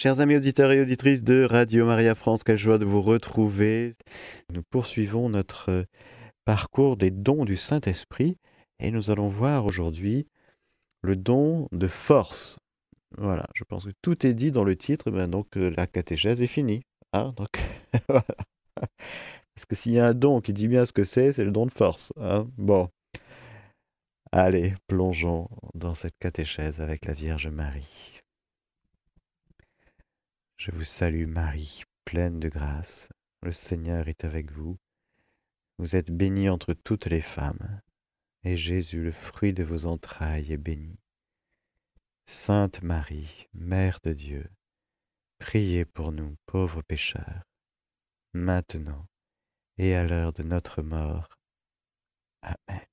Chers amis auditeurs et auditrices de Radio Maria France, quelle joie de vous retrouver. Nous poursuivons notre parcours des dons du Saint-Esprit et nous allons voir aujourd'hui le don de force. Voilà, je pense que tout est dit dans le titre, donc la catéchèse est finie. Hein, donc, voilà. Parce que s'il y a un don qui dit bien ce que c'est le don de force. Hein. Bon, allez, plongeons dans cette catéchèse avec la Vierge Marie. Je vous salue Marie, pleine de grâce, le Seigneur est avec vous. Vous êtes bénie entre toutes les femmes, et Jésus, le fruit de vos entrailles, est béni. Sainte Marie, Mère de Dieu, priez pour nous pauvres pécheurs, maintenant et à l'heure de notre mort. Amen.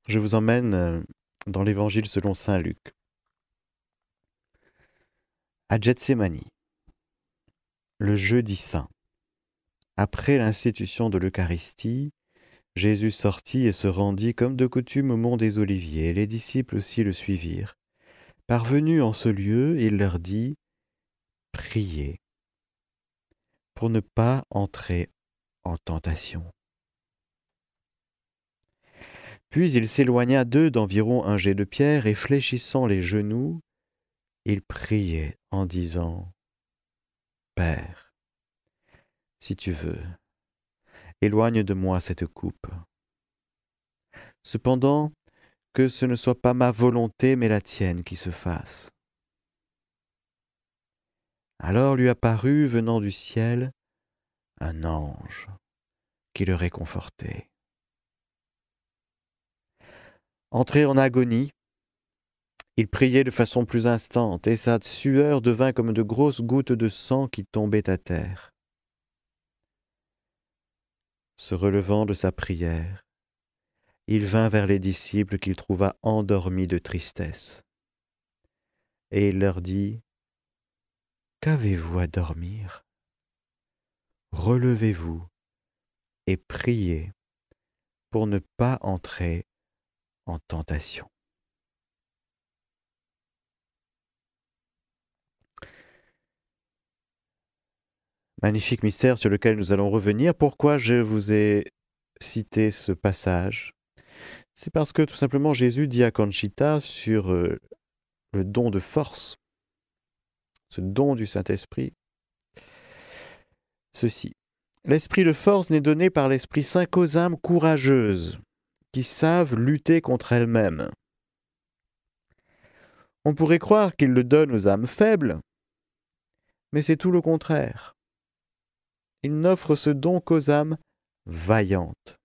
Je vous emmène dans l'Évangile selon saint Luc, à Gethsémani, le jeudi saint. Après l'institution de l'Eucharistie, Jésus sortit et se rendit comme de coutume au mont des Oliviers, et les disciples aussi le suivirent. Parvenu en ce lieu, il leur dit « Priez pour ne pas entrer en tentation. » Puis il s'éloigna d'eux d'environ un jet de pierre, et fléchissant les genoux, il priait en disant « Père, si tu veux, éloigne de moi cette coupe. Cependant, que ce ne soit pas ma volonté, mais la tienne qui se fasse. » Alors lui apparut, venant du ciel, un ange qui le réconfortait. Entré en agonie, il priait de façon plus instante, et sa sueur devint comme de grosses gouttes de sang qui tombaient à terre. Se relevant de sa prière, il vint vers les disciples qu'il trouva endormis de tristesse. Et il leur dit « Qu'avez-vous à dormir ? Relevez-vous et priez pour ne pas entrer en tentation. » Magnifique mystère sur lequel nous allons revenir. Pourquoi je vous ai cité ce passage ? C'est parce que tout simplement Jésus dit à Conchita sur le don de force, ce don du Saint-Esprit, ceci. L'esprit de force n'est donné par l'Esprit Saint qu'aux âmes courageuses, qui savent lutter contre elles-mêmes. On pourrait croire qu'il le donne aux âmes faibles, mais c'est tout le contraire. Il n'offre ce don qu'aux âmes vaillantes.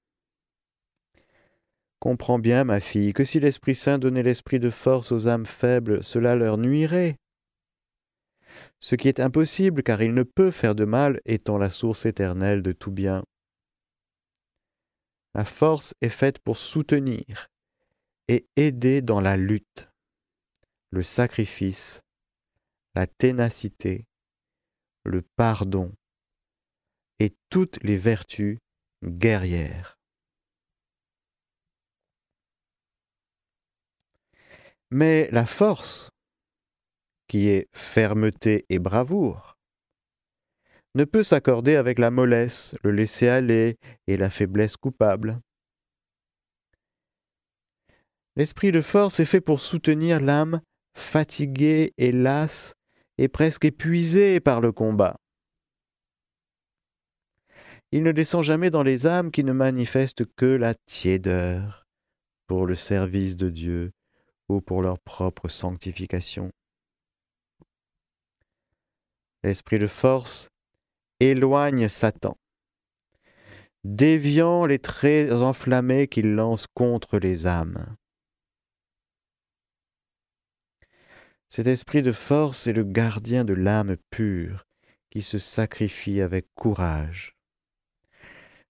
Comprends bien, ma fille, que si l'Esprit Saint donnait l'esprit de force aux âmes faibles, cela leur nuirait. Ce qui est impossible, car il ne peut faire de mal, étant la source éternelle de tout bien. La force est faite pour soutenir et aider dans la lutte, le sacrifice, la ténacité, le pardon et toutes les vertus guerrières. Mais la force, qui est fermeté et bravoure, ne peut s'accorder avec la mollesse, le laisser-aller et la faiblesse coupable. L'esprit de force est fait pour soutenir l'âme fatiguée et lasse et presque épuisée par le combat. Il ne descend jamais dans les âmes qui ne manifestent que la tiédeur pour le service de Dieu ou pour leur propre sanctification. L'esprit de force éloigne Satan, déviant les traits enflammés qu'il lance contre les âmes. Cet esprit de force est le gardien de l'âme pure qui se sacrifie avec courage,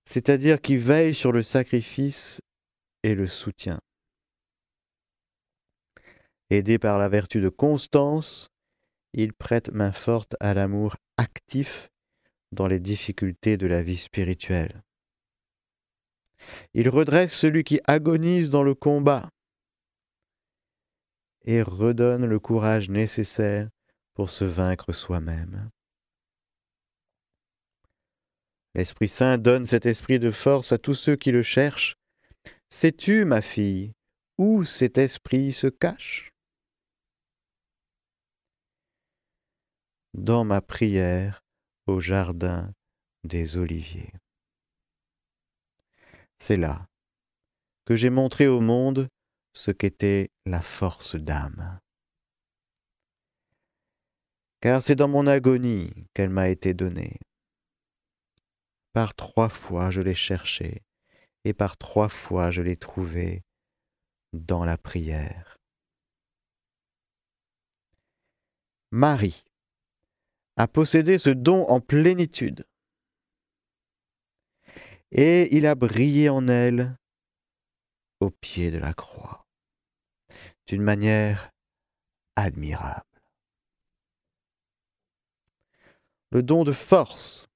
c'est-à-dire qui veille sur le sacrifice et le soutient. Aidé par la vertu de constance, il prête main forte à l'amour actif dans les difficultés de la vie spirituelle. Il redresse celui qui agonise dans le combat et redonne le courage nécessaire pour se vaincre soi-même. L'Esprit Saint donne cet esprit de force à tous ceux qui le cherchent. Sais-tu, ma fille, où cet esprit se cache? Dans ma prière au jardin des Oliviers. C'est là que j'ai montré au monde ce qu'était la force d'âme. Car c'est dans mon agonie qu'elle m'a été donnée. Par 3 fois je l'ai cherchée, et par 3 fois je l'ai trouvée dans la prière. Marie a possédé ce don en plénitude, et il a brillé en elle au pied de la croix, d'une manière admirable. Le don de force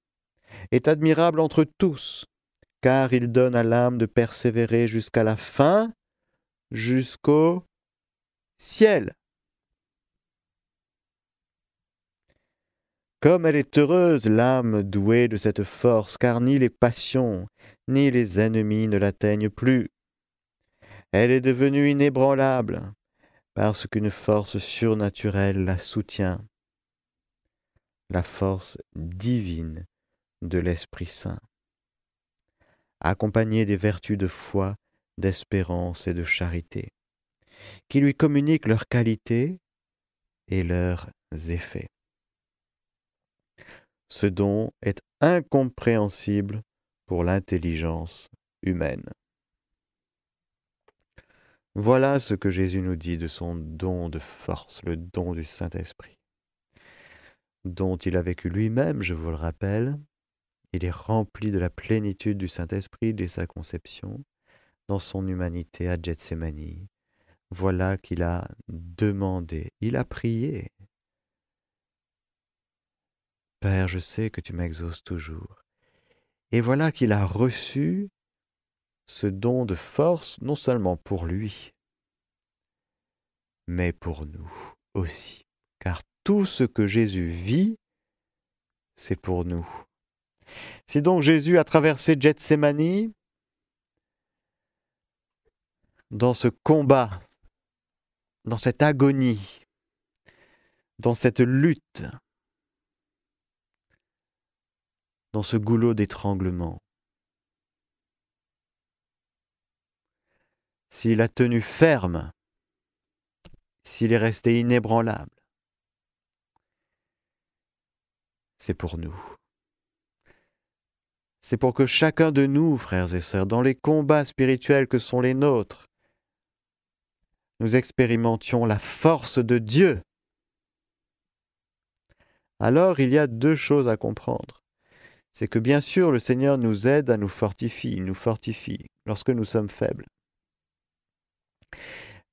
est admirable entre tous, car il donne à l'âme de persévérer jusqu'à la fin, jusqu'au ciel. Comme elle est heureuse, l'âme douée de cette force, car ni les passions, ni les ennemis ne l'atteignent plus. Elle est devenue inébranlable, parce qu'une force surnaturelle la soutient, la force divine de l'Esprit Saint, accompagnée des vertus de foi, d'espérance et de charité, qui lui communiquent leurs qualités et leurs effets. Ce don est incompréhensible pour l'intelligence humaine. Voilà ce que Jésus nous dit de son don de force, le don du Saint-Esprit, dont il a vécu lui-même, je vous le rappelle. Il est rempli de la plénitude du Saint-Esprit dès sa conception, dans son humanité à Gethsémani. Voilà qu'il a demandé, il a prié. Père, je sais que tu m'exauces toujours. Et voilà qu'il a reçu ce don de force, non seulement pour lui, mais pour nous aussi. Car tout ce que Jésus vit, c'est pour nous. Si donc Jésus a traversé Gethsémani, dans ce combat, dans cette agonie, dans cette lutte, dans ce goulot d'étranglement, s'il a tenu ferme, s'il est resté inébranlable, c'est pour nous. C'est pour que chacun de nous, frères et sœurs, dans les combats spirituels que sont les nôtres, nous expérimentions la force de Dieu. Alors, il y a 2 choses à comprendre. C'est que bien sûr, le Seigneur nous aide à nous fortifier, il nous fortifie lorsque nous sommes faibles.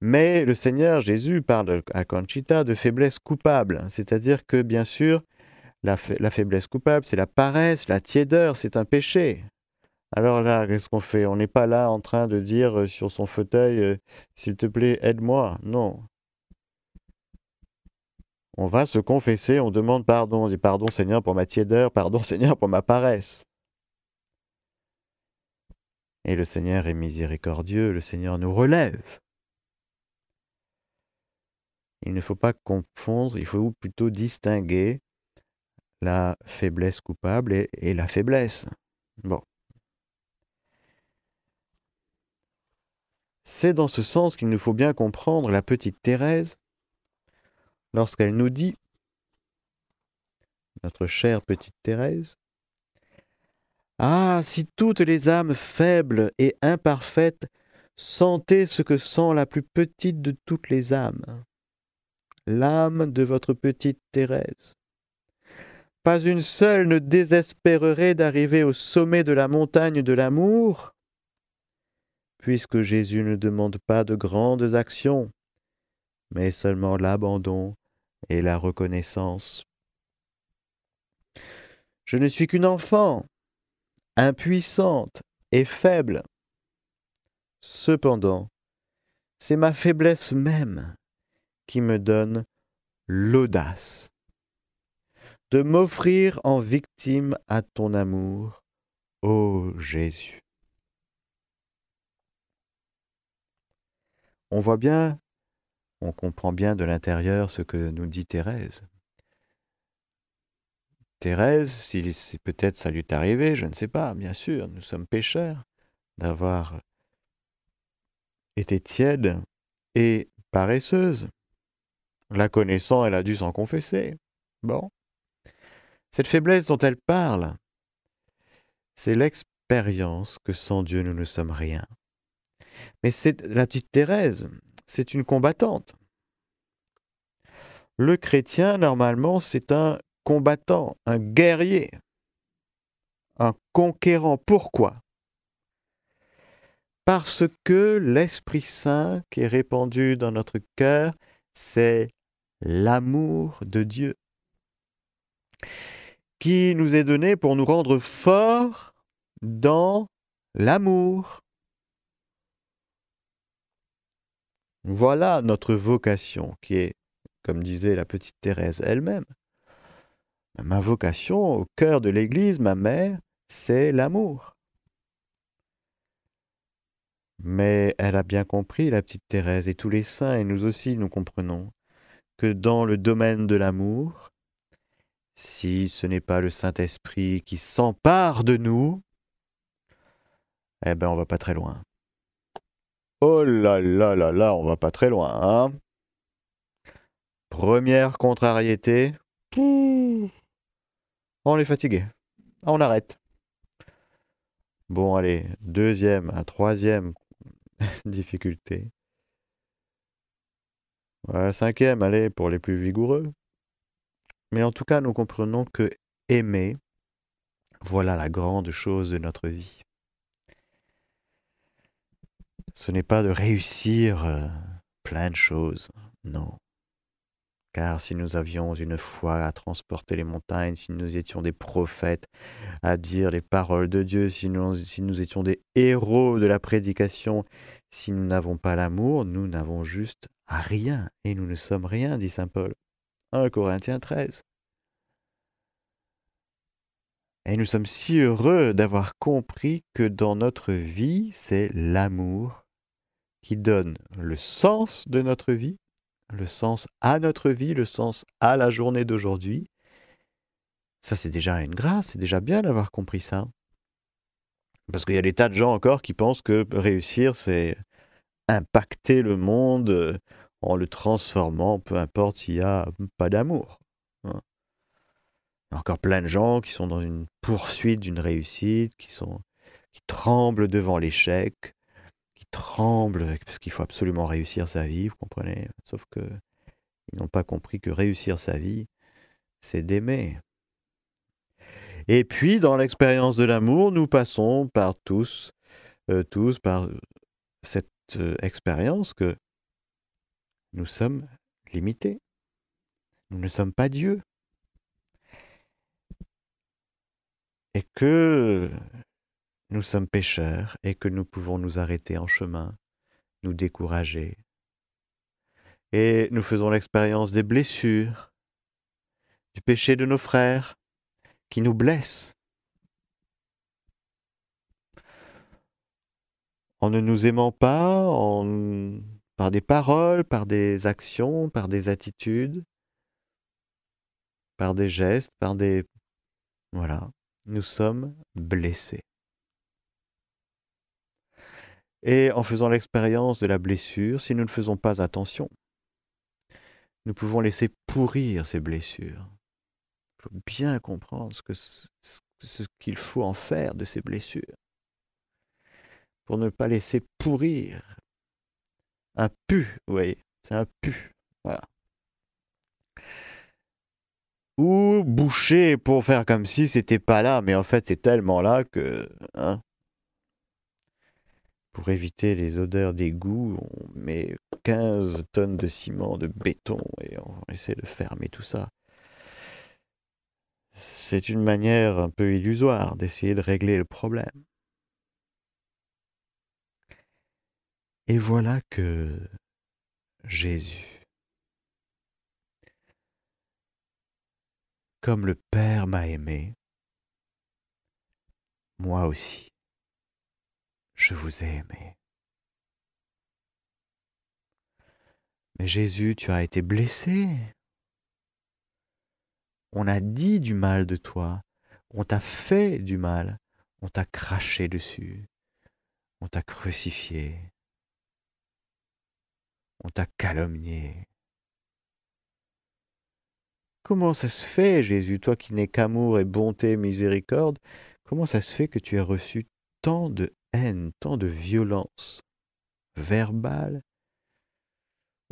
Mais le Seigneur Jésus parle à Conchita de faiblesse coupable, c'est-à-dire que bien sûr, la faiblesse coupable, c'est la paresse, la tiédeur, c'est un péché. Alors là, qu'est-ce qu'on fait? On n'est pas là en train de dire sur son fauteuil « S'il te plaît, aide-moi ». Non. On va se confesser, on demande pardon. On dit « Pardon Seigneur pour ma tiédeur, pardon Seigneur pour ma paresse ». Et le Seigneur est miséricordieux, le Seigneur nous relève. Il ne faut pas confondre, il faut plutôt distinguer la faiblesse coupable et la faiblesse. Bon. C'est dans ce sens qu'il nous faut bien comprendre la petite Thérèse lorsqu'elle nous dit, notre chère petite Thérèse, « Ah, si toutes les âmes faibles et imparfaites sentaient ce que sent la plus petite de toutes les âmes, l'âme de votre petite Thérèse. Pas une seule ne désespérerait d'arriver au sommet de la montagne de l'amour, puisque Jésus ne demande pas de grandes actions, mais seulement l'abandon et la reconnaissance. Je ne suis qu'une enfant, impuissante et faible. Cependant, c'est ma faiblesse même qui me donne l'audace de m'offrir en victime à ton amour, ô Jésus. On voit bien, on comprend bien de l'intérieur ce que nous dit Thérèse. Thérèse, si peut-être ça lui est arrivé, je ne sais pas, bien sûr, nous sommes pécheurs d'avoir été tiède et paresseuse. La connaissant, elle a dû s'en confesser. Bon. Cette faiblesse dont elle parle, c'est l'expérience que sans Dieu nous ne sommes rien. Mais c'est la petite Thérèse, c'est une combattante. Le chrétien, normalement, c'est un combattant, un guerrier, un conquérant. Pourquoi ? Parce que l'Esprit Saint qui est répandu dans notre cœur, c'est l'amour de Dieu qui nous est donné pour nous rendre forts dans l'amour. Voilà notre vocation qui est, comme disait la petite Thérèse elle-même, ma vocation au cœur de l'Église, ma mère, c'est l'amour. Mais elle a bien compris, la petite Thérèse, et tous les saints, et nous aussi, nous comprenons, que dans le domaine de l'amour, si ce n'est pas le Saint-Esprit qui s'empare de nous, eh ben on va pas très loin. Oh là là là là, on va pas très loin, hein. Première contrariété, on est fatigué, on arrête. Bon, allez, deuxième, un troisième difficulté. Voilà, cinquième, allez, pour les plus vigoureux. Mais en tout cas, nous comprenons que aimer, voilà la grande chose de notre vie. Ce n'est pas de réussir plein de choses, non. Car si nous avions une foi à transporter les montagnes, si nous étions des prophètes à dire les paroles de Dieu, si nous étions des héros de la prédication, si nous n'avons pas l'amour, nous n'avons juste rien. Et nous ne sommes rien, dit saint Paul. 1 Corinthiens 13. Et nous sommes si heureux d'avoir compris que dans notre vie, c'est l'amour qui donne le sens de notre vie, le sens à notre vie, le sens à la journée d'aujourd'hui. Ça, c'est déjà une grâce, c'est déjà bien d'avoir compris ça. Parce qu'il y a des tas de gens encore qui pensent que réussir, c'est impacter le monde en le transformant, peu importe s'il n'y a pas d'amour. Hein. Il y a encore plein de gens qui sont dans une poursuite d'une réussite, qui tremblent devant l'échec, qui tremblent parce qu'il faut absolument réussir sa vie, vous comprenez? Sauf que ils n'ont pas compris que réussir sa vie, c'est d'aimer. Et puis, dans l'expérience de l'amour, nous passons par tous par cette expérience que nous sommes limités. Nous ne sommes pas Dieu. Et que nous sommes pécheurs et que nous pouvons nous arrêter en chemin, nous décourager. Et nous faisons l'expérience des blessures, du péché de nos frères, qui nous blessent. En ne nous aimant pas, par des paroles, par des actions, par des attitudes, par des gestes, Voilà, nous sommes blessés. Et en faisant l'expérience de la blessure, si nous ne faisons pas attention, nous pouvons laisser pourrir ces blessures. Il faut bien comprendre ce qu'il faut en faire de ces blessures. Pour ne pas laisser pourrir. Un pu, vous voyez, c'est un pu. Voilà. Ou boucher pour faire comme si c'était pas là, mais en fait c'est tellement là que... Hein, pour éviter les odeurs d'égout, on met 15 tonnes de ciment, de béton, et on essaie de fermer tout ça. C'est une manière un peu illusoire d'essayer de régler le problème. Et voilà que Jésus comme le Père m'a aimé, moi aussi, je vous ai aimé. Mais Jésus, tu as été blessé. On a dit du mal de toi. On t'a fait du mal. On t'a craché dessus. On t'a crucifié. On t'a calomnié. Comment ça se fait, Jésus, toi qui n'es qu'amour et bonté, miséricorde, comment ça se fait que tu aies reçu tant de haine, tant de violence verbale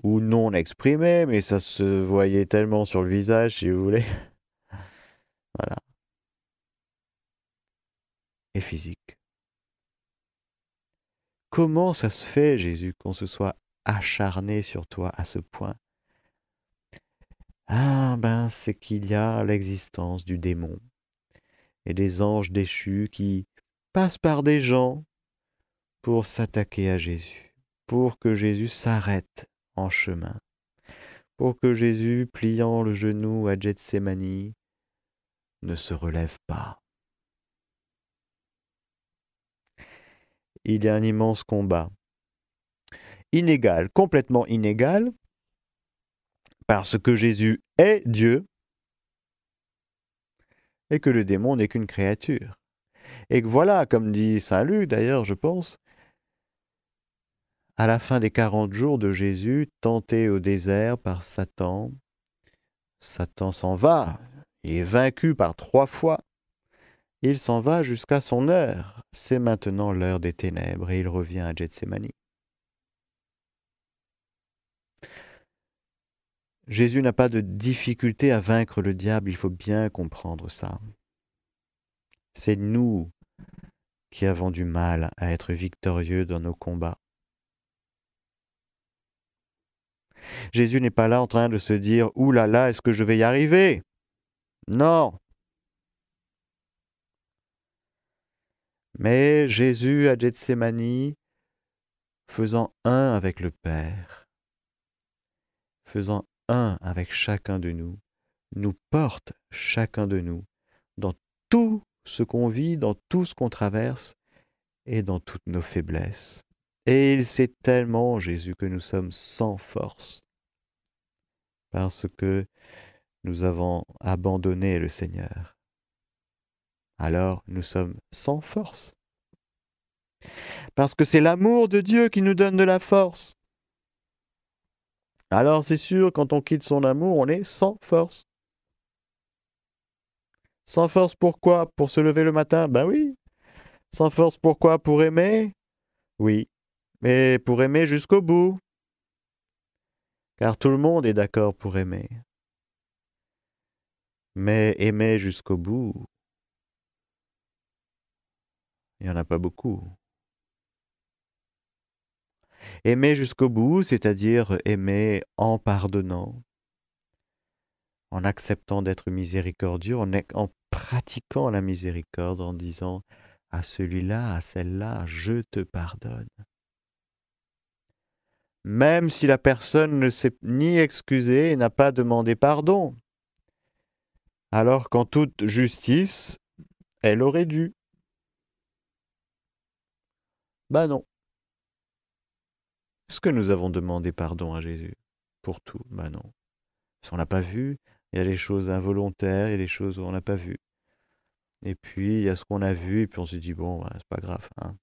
ou non exprimée, mais ça se voyait tellement sur le visage, si vous voulez. Voilà. Et physique. Comment ça se fait, Jésus, qu'on se soit acharné sur toi à ce point? Ah ben, c'est qu'il y a l'existence du démon et des anges déchus qui passent par des gens pour s'attaquer à Jésus, pour que Jésus s'arrête en chemin, pour que Jésus, pliant le genou à Gethsémani, ne se relève pas. Il y a un immense combat, inégal, complètement inégal, parce que Jésus est Dieu et que le démon n'est qu'une créature. Et que voilà, comme dit saint Luc d'ailleurs, je pense, à la fin des 40 jours de Jésus, tenté au désert par Satan, Satan s'en va, il est vaincu par 3 fois, il s'en va jusqu'à son heure. C'est maintenant l'heure des ténèbres et il revient à Gethsémani. Jésus n'a pas de difficulté à vaincre le diable, il faut bien comprendre ça. C'est nous qui avons du mal à être victorieux dans nos combats. Jésus n'est pas là en train de se dire « Ouh là là, est-ce que je vais y arriver ?» Non. Mais Jésus à Gethsémani, faisant un avec le Père, faisant un avec chacun de nous, nous porte chacun de nous dans tout ce qu'on vit, dans tout ce qu'on traverse et dans toutes nos faiblesses. Et il sait tellement, Jésus, que nous sommes sans force parce que nous avons abandonné le Seigneur. Alors nous sommes sans force. Parce que c'est l'amour de Dieu qui nous donne de la force. Alors c'est sûr, quand on quitte son amour, on est sans force. Sans force pourquoi? Pour se lever le matin? Ben oui. Sans force pourquoi? Pour aimer? Oui. Mais pour aimer jusqu'au bout. Car tout le monde est d'accord pour aimer. Mais aimer jusqu'au bout, il n'y en a pas beaucoup. Aimer jusqu'au bout, c'est-à-dire aimer en pardonnant, en acceptant d'être miséricordieux, en pratiquant la miséricorde, en disant à celui-là, à celle-là, je te pardonne. Même si la personne ne s'est ni excusée et n'a pas demandé pardon. Alors qu'en toute justice, elle aurait dû. Ben non. Est-ce que nous avons demandé pardon à Jésus pour tout? Ben non. Si on n'a pas vu, il y a les choses involontaires, il y a les choses où on n'a pas vu. Et puis, il y a ce qu'on a vu, et puis on se dit, bon, ben, c'est pas grave. Hein.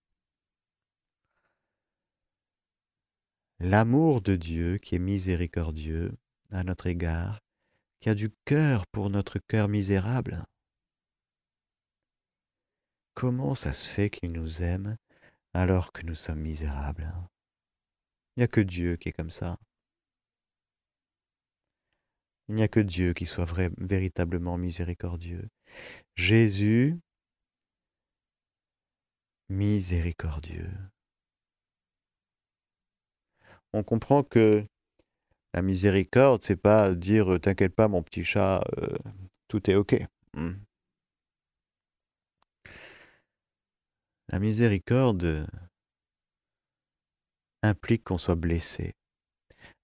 L'amour de Dieu, qui est miséricordieux à notre égard, qui a du cœur pour notre cœur misérable. Comment ça se fait qu'il nous aime alors que nous sommes misérables? Il n'y a que Dieu qui est comme ça. Il n'y a que Dieu qui soit véritablement miséricordieux. Jésus, miséricordieux. On comprend que la miséricorde, c'est pas dire t'inquiète pas mon petit chat, tout est ok. La miséricorde implique qu'on soit blessé,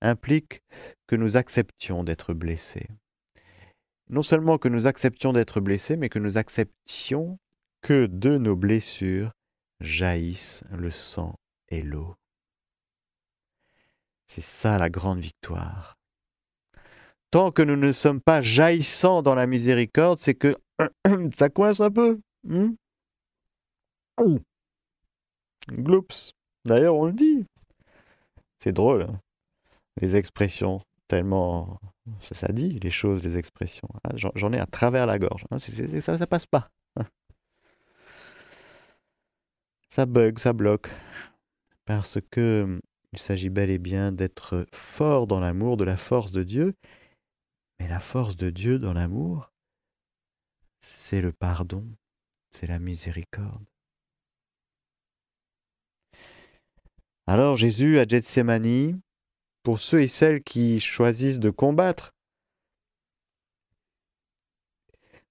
implique que nous acceptions d'être blessés. non seulement que nous acceptions d'être blessés, mais que nous acceptions que de nos blessures jaillissent le sang et l'eau. C'est ça la grande victoire. Tant que nous ne sommes pas jaillissants dans la miséricorde, c'est que ça coince un peu. Gloups. D'ailleurs, on le dit. C'est drôle, hein, les expressions, tellement... Ça dit, les choses, les expressions. J'en ai à travers la gorge. Hein, ça passe pas. Ça bug, ça bloque. Parce que il s'agit bel et bien d'être fort dans l'amour, de la force de Dieu. Mais la force de Dieu dans l'amour, c'est le pardon, c'est la miséricorde. Alors Jésus à Gethsémani, pour ceux et celles qui choisissent de combattre,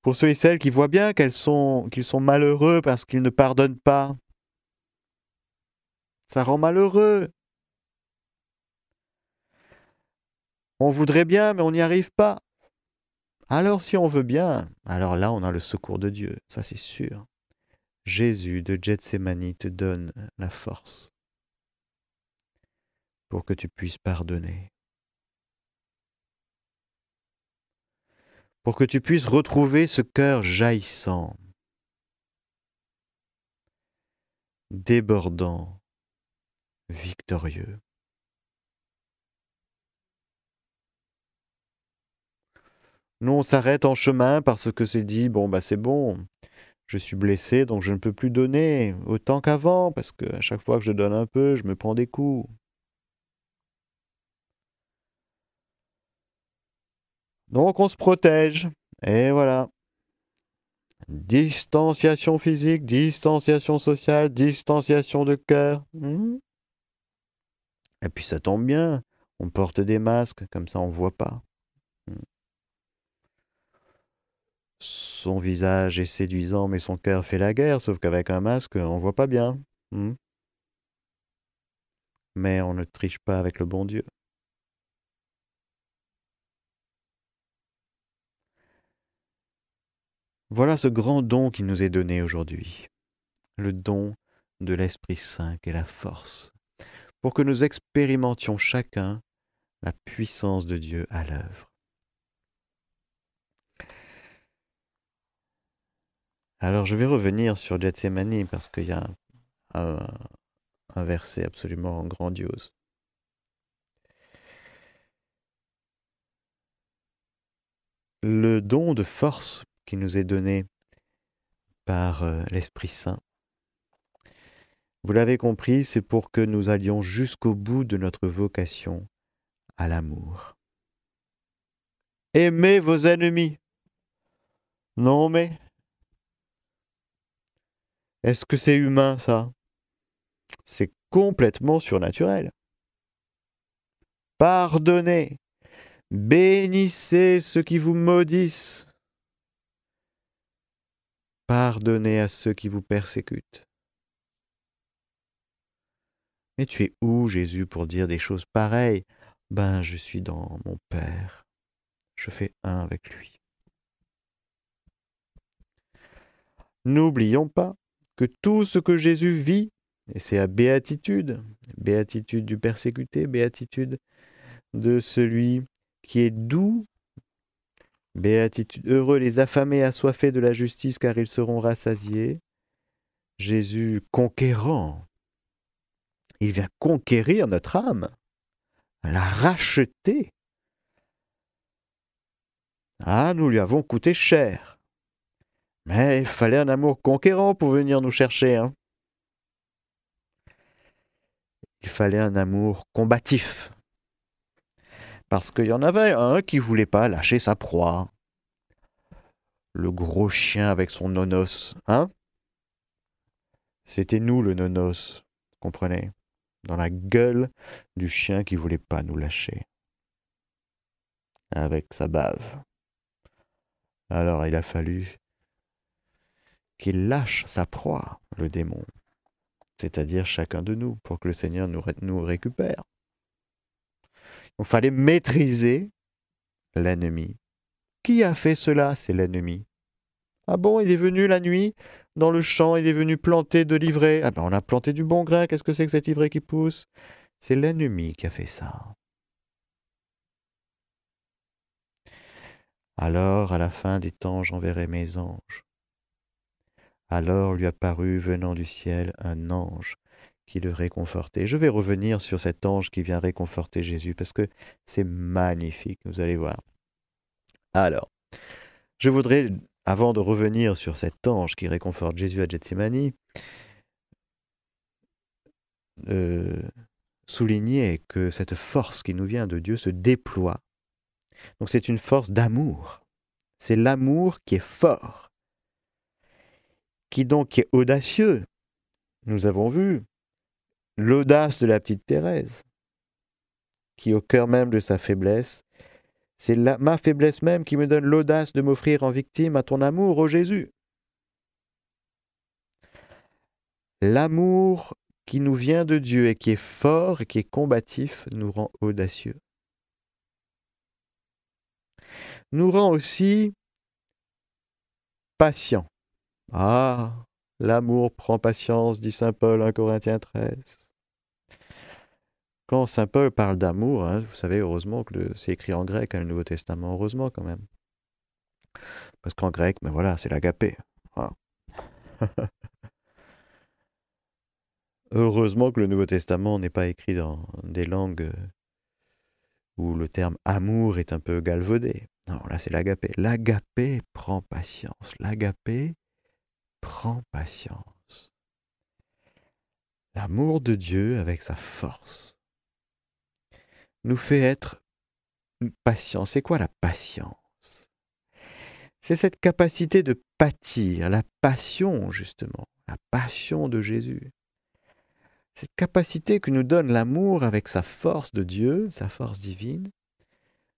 pour ceux et celles qui voient bien qu'ils sont malheureux parce qu'ils ne pardonnent pas, ça rend malheureux. On voudrait bien, mais on n'y arrive pas. Alors si on veut bien, alors là on a le secours de Dieu, ça c'est sûr. Jésus de Gethsémani te donne la force pour que tu puisses pardonner. Pour que tu puisses retrouver ce cœur jaillissant, débordant, victorieux. Nous, on s'arrête en chemin parce que c'est dit, c'est bon, je suis blessé, donc je ne peux plus donner autant qu'avant, parce qu'à chaque fois que je donne un peu, je me prends des coups. Donc on se protège, et voilà. Distanciation physique, distanciation sociale, distanciation de cœur. Et puis ça tombe bien, on porte des masques, comme ça on ne voit pas. Son visage est séduisant, mais son cœur fait la guerre, sauf qu'avec un masque, on ne voit pas bien. Mais on ne triche pas avec le bon Dieu. Voilà ce grand don qui nous est donné aujourd'hui, le don de l'Esprit Saint et la force, pour que nous expérimentions chacun la puissance de Dieu à l'œuvre. Alors je vais revenir sur Gethsémani parce qu'il y a un verset absolument grandiose. Le don de force qui nous est donné par l'Esprit Saint, vous l'avez compris, c'est pour que nous allions jusqu'au bout de notre vocation à l'amour. Aimez vos ennemis. Non mais, est-ce que c'est humain ça? C'est complètement surnaturel. Pardonnez, bénissez ceux qui vous maudissent. Pardonnez à ceux qui vous persécutent. Mais tu es où, Jésus, pour dire des choses pareilles? Je suis dans mon Père. Je fais un avec lui. N'oublions pas que tout ce que Jésus vit, et c'est la béatitude du persécuté, béatitude de celui qui est doux, béatitude, heureux les affamés assoiffés de la justice car ils seront rassasiés. Jésus conquérant, il vient conquérir notre âme, la racheter. Ah, nous lui avons coûté cher. Mais il fallait un amour conquérant pour venir nous chercher. Hein. Il fallait un amour combatif. Parce qu'il y en avait un qui ne voulait pas lâcher sa proie. Le gros chien avec son nonos. Hein? C'était nous le nonos, comprenez? Dans la gueule du chien qui ne voulait pas nous lâcher. Avec sa bave. Alors il a fallu qu'il lâche sa proie, le démon. C'est-à-dire chacun de nous, pour que le Seigneur nous récupère. Il fallait maîtriser l'ennemi Qui a fait cela? C'est l'ennemi. Ah bon, il est venu la nuit dans le champ, il est venu planter de l'ivraie. Ah ben on a planté du bon grain, qu'est-ce que c'est que cet ivraie qui pousse? C'est l'ennemi qui a fait ça. Alors, à la fin des temps, j'enverrai mes anges. Alors lui apparut, venant du ciel, un ange qui le réconfortait. Je vais revenir sur cet ange qui vient réconforter Jésus, parce que c'est magnifique, vous allez voir. Alors, je voudrais, avant de revenir sur cet ange qui réconforte Jésus à Gethsémani, souligner que cette force qui nous vient de Dieu se déploie. Donc c'est une force d'amour. C'est l'amour qui est fort, qui donc est audacieux. Nous avons vu l'audace de la petite Thérèse, qui au cœur même de sa faiblesse, c'est ma faiblesse même qui me donne l'audace de m'offrir en victime à ton amour, ô Jésus. L'amour qui nous vient de Dieu et qui est fort et qui est combatif nous rend audacieux. Nous rend aussi patients. Ah, l'amour prend patience, dit saint Paul, 1 Corinthiens 13. Quand saint Paul parle d'amour, vous savez, heureusement que c'est écrit en grec, le Nouveau Testament, heureusement quand même. Parce qu'en grec, ben voilà, c'est l'agapé. Ah. Heureusement que le Nouveau Testament n'est pas écrit dans des langues où le terme amour est un peu galvaudé. Non, là c'est l'agapé. L'agapé prend patience. L'agapé prend patience. L'amour de Dieu avec sa force nous fait être patients. C'est quoi la patience? C'est cette capacité de pâtir, la passion justement, la passion de Jésus. Cette capacité que nous donne l'amour avec sa force de Dieu, sa force divine,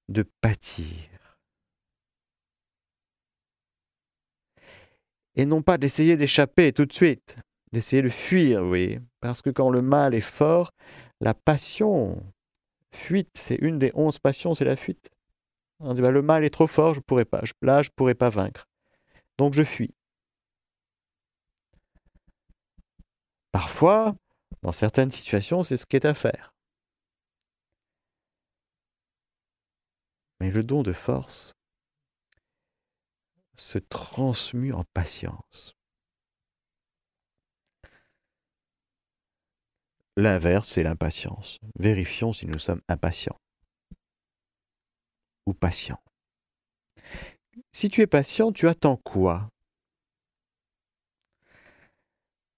de pâtir. Et non pas d'essayer d'échapper tout de suite, d'essayer de fuir, vous voyez. Parce que quand le mal est fort, la passion, fuite, c'est une des 11 passions, c'est la fuite. On dit, le mal est trop fort, je ne pourrai pas. Là, je ne pourrai pas vaincre. Donc je fuis. Parfois, dans certaines situations, c'est ce qui est à faire. Mais le don de force se transmue en patience. L'inverse, c'est l'impatience. Vérifions si nous sommes impatients ou patients. Si tu es patient, tu attends quoi?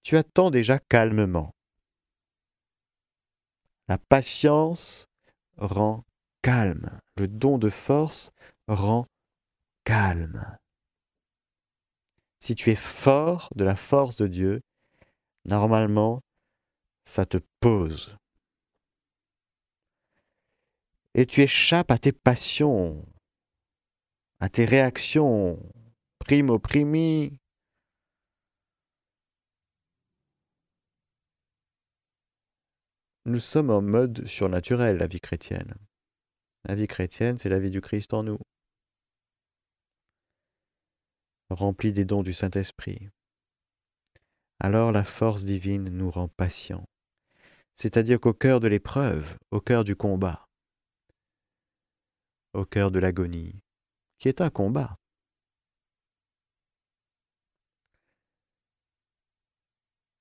Tu attends déjà calmement. La patience rend calme. Le don de force rend calme. Si tu es fort de la force de Dieu, normalement, ça te pose. Et tu échappes à tes passions, à tes réactions, primo primi. Nous sommes en mode surnaturel, la vie chrétienne. La vie chrétienne, c'est la vie du Christ en nous, remplie des dons du Saint-Esprit. Alors la force divine nous rend patients. C'est-à-dire qu'au cœur de l'épreuve, au cœur du combat, au cœur de l'agonie, qui est un combat,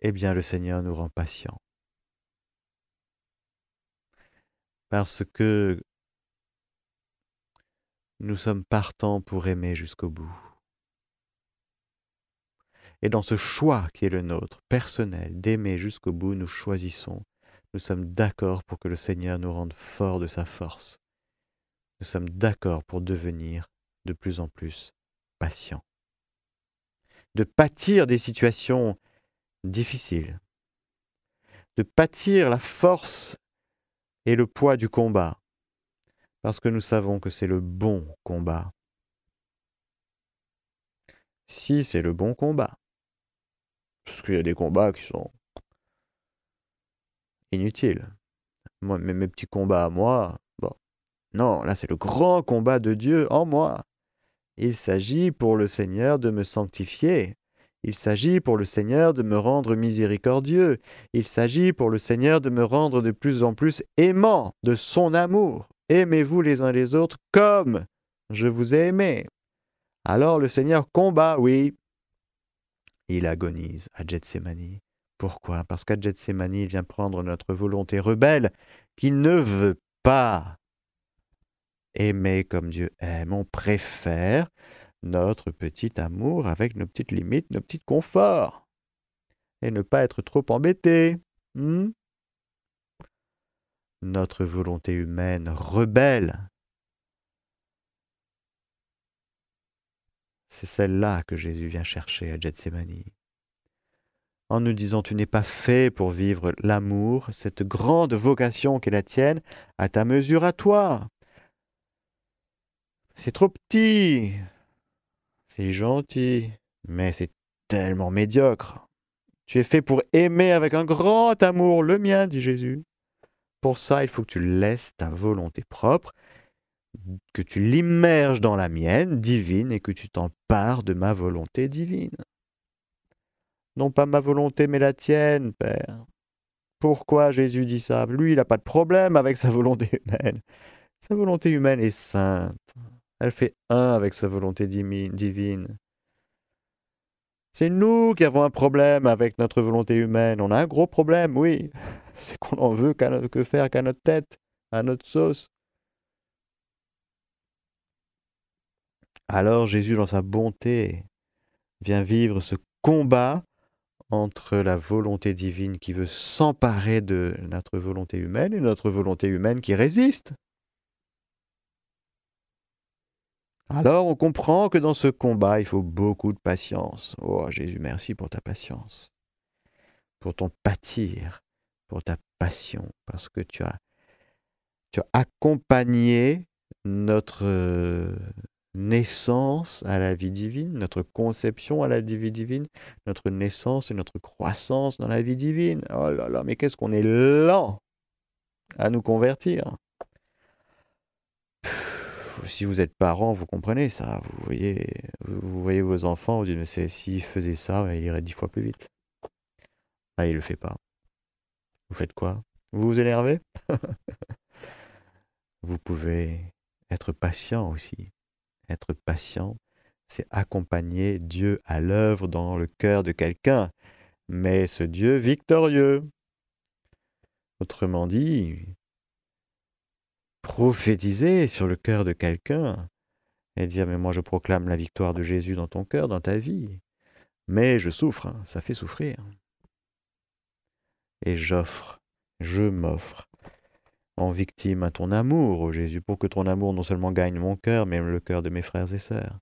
eh bien le Seigneur nous rend patients. Parce que nous sommes partants pour aimer jusqu'au bout. Et dans ce choix qui est le nôtre, personnel, d'aimer jusqu'au bout, nous choisissons, nous sommes d'accord pour que le Seigneur nous rende forts de sa force. Nous sommes d'accord pour devenir de plus en plus patients. De pâtir des situations difficiles. De pâtir la force et le poids du combat. Parce que nous savons que c'est le bon combat. Si c'est le bon combat. Parce qu'il y a des combats qui sont inutiles. Moi, mes petits combats à moi, bon. Non, là c'est le grand combat de Dieu en moi. Il s'agit pour le Seigneur de me sanctifier. Il s'agit pour le Seigneur de me rendre miséricordieux. Il s'agit pour le Seigneur de me rendre de plus en plus aimant de son amour. Aimez-vous les uns les autres comme je vous ai aimé. Alors le Seigneur combat, oui. Il agonise à Gethsémani. Pourquoi? Parce qu'à Gethsémani, il vient prendre notre volonté rebelle qui ne veut pas aimer comme Dieu aime. On préfère notre petit amour avec nos petites limites, nos petits conforts. Et ne pas être trop embêté. Notre volonté humaine rebelle, c'est celle-là que Jésus vient chercher à Gethsémani. En nous disant, tu n'es pas fait pour vivre l'amour, cette grande vocation qui est la tienne, à ta mesure à toi. C'est trop petit, c'est gentil, mais c'est tellement médiocre. Tu es fait pour aimer avec un grand amour, le mien, dit Jésus. Pour ça, il faut que tu laisses ta volonté propre, que tu l'immerges dans la mienne, divine, et que tu t'empares de ma volonté divine. Non pas ma volonté, mais la tienne, Père. Pourquoi Jésus dit ça? Lui, il n'a pas de problème avec sa volonté humaine. Sa volonté humaine est sainte. Elle fait un avec sa volonté divine. C'est nous qui avons un problème avec notre volonté humaine. On a un gros problème, oui. C'est qu'on en veut que faire qu'à notre tête, à notre sauce. Alors Jésus, dans sa bonté, vient vivre ce combat entre la volonté divine qui veut s'emparer de notre volonté humaine et notre volonté humaine qui résiste. Alors on comprend que dans ce combat, il faut beaucoup de patience. Oh Jésus, merci pour ta patience, pour ton pâtir, pour ta passion, parce que tu as accompagné notre naissance à la vie divine, notre conception à la vie divine, notre naissance et notre croissance dans la vie divine. Oh là là, mais qu'est-ce qu'on est lent à nous convertir. Si vous êtes parent, vous comprenez ça. Vous voyez vos enfants, vous dites, mais s'ils faisaient ça, il irait 10 fois plus vite. Ah, il ne le fait pas. Vous faites quoi? Vous vous énervez? Vous pouvez être patient aussi. Être patient, c'est accompagner Dieu à l'œuvre dans le cœur de quelqu'un, mais ce Dieu victorieux. Autrement dit, prophétiser sur le cœur de quelqu'un et dire, mais moi je proclame la victoire de Jésus dans ton cœur, dans ta vie, mais je souffre, ça fait souffrir. Et je m'offre en victime à ton amour, ô Jésus, pour que ton amour non seulement gagne mon cœur, mais le cœur de mes frères et sœurs.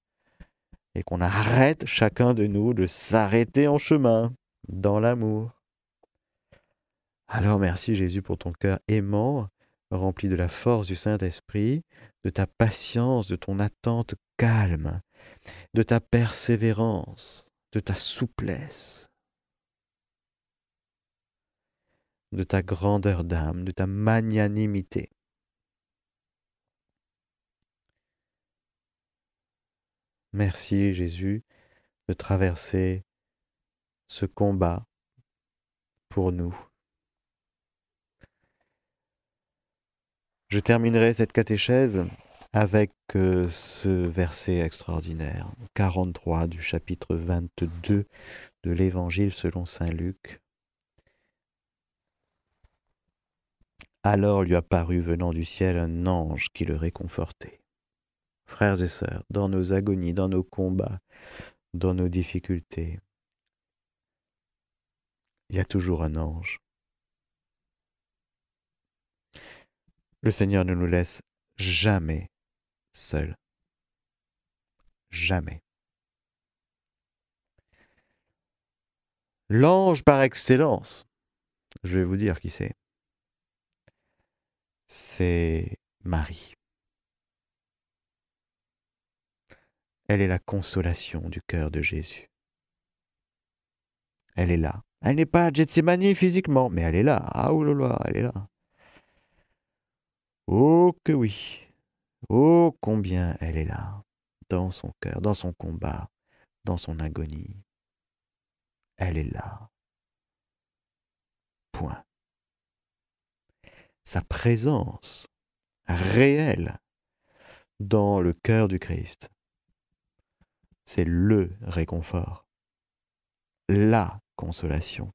Et qu'on arrête chacun de nous de s'arrêter en chemin dans l'amour. Alors merci Jésus pour ton cœur aimant, rempli de la force du Saint-Esprit, de ta patience, de ton attente calme, de ta persévérance, de ta souplesse, de ta grandeur d'âme, de ta magnanimité. Merci Jésus de traverser ce combat pour nous. Je terminerai cette catéchèse avec ce verset extraordinaire, 43 du chapitre 22 de l'Évangile selon saint Luc. Alors lui apparut venant du ciel un ange qui le réconfortait. Frères et sœurs, dans nos agonies, dans nos combats, dans nos difficultés, il y a toujours un ange. Le Seigneur ne nous laisse jamais seuls. Jamais. L'ange par excellence, je vais vous dire qui c'est. C'est Marie. Elle est la consolation du cœur de Jésus. Elle est là. Elle n'est pas à Gethsémani physiquement, mais elle est là. Ah oulala, elle est là. Oh que oui. Oh combien elle est là. dans son cœur, dans son combat, dans son agonie. Elle est là. Point. Sa présence réelle dans le cœur du Christ, c'est le réconfort, la consolation.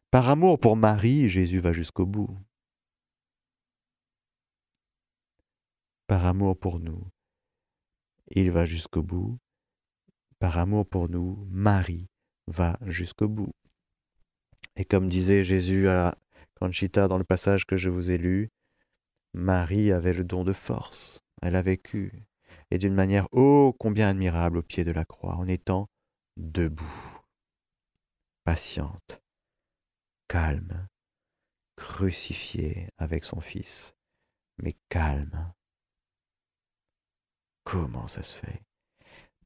Par amour pour Marie, Jésus va jusqu'au bout. Par amour pour nous, il va jusqu'au bout. Par amour pour nous, Marie va jusqu'au bout. Et comme disait Jésus à Conchita dans le passage que je vous ai lu, Marie avait le don de force. Elle a vécu, et d'une manière ô combien admirable au pied de la croix, en étant debout, patiente, calme, crucifiée avec son Fils, mais calme. Comment ça se fait?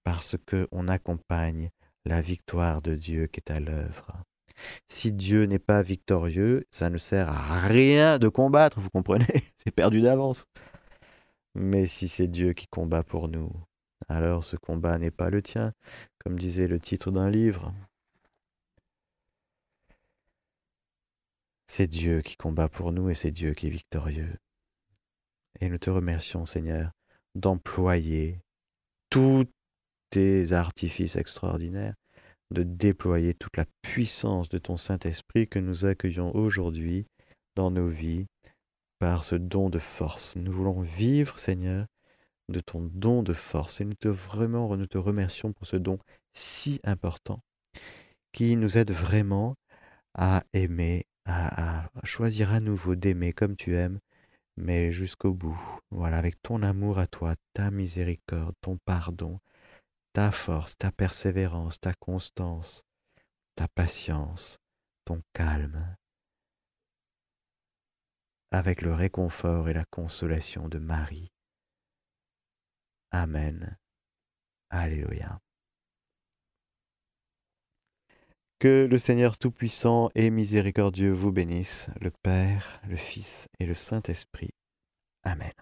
Parce qu'on accompagne la victoire de Dieu qui est à l'œuvre. Si Dieu n'est pas victorieux, ça ne sert à rien de combattre, vous comprenez? C'est perdu d'avance. Mais si c'est Dieu qui combat pour nous, alors ce combat n'est pas le tien, comme disait le titre d'un livre. C'est Dieu qui combat pour nous et c'est Dieu qui est victorieux. Et nous te remercions, Seigneur, d'employer tous tes artifices extraordinaires, de déployer toute la puissance de ton Saint-Esprit que nous accueillons aujourd'hui dans nos vies par ce don de force. Nous voulons vivre, Seigneur, de ton don de force et nous te remercions pour ce don si important qui nous aide vraiment à aimer, à choisir à nouveau d'aimer comme tu aimes, mais jusqu'au bout. Voilà, avec ton amour à toi, ta miséricorde, ton pardon, ta force, ta persévérance, ta constance, ta patience, ton calme, avec le réconfort et la consolation de Marie. Amen. Alléluia. Que le Seigneur Tout-Puissant et Miséricordieux vous bénisse, le Père, le Fils et le Saint-Esprit. Amen.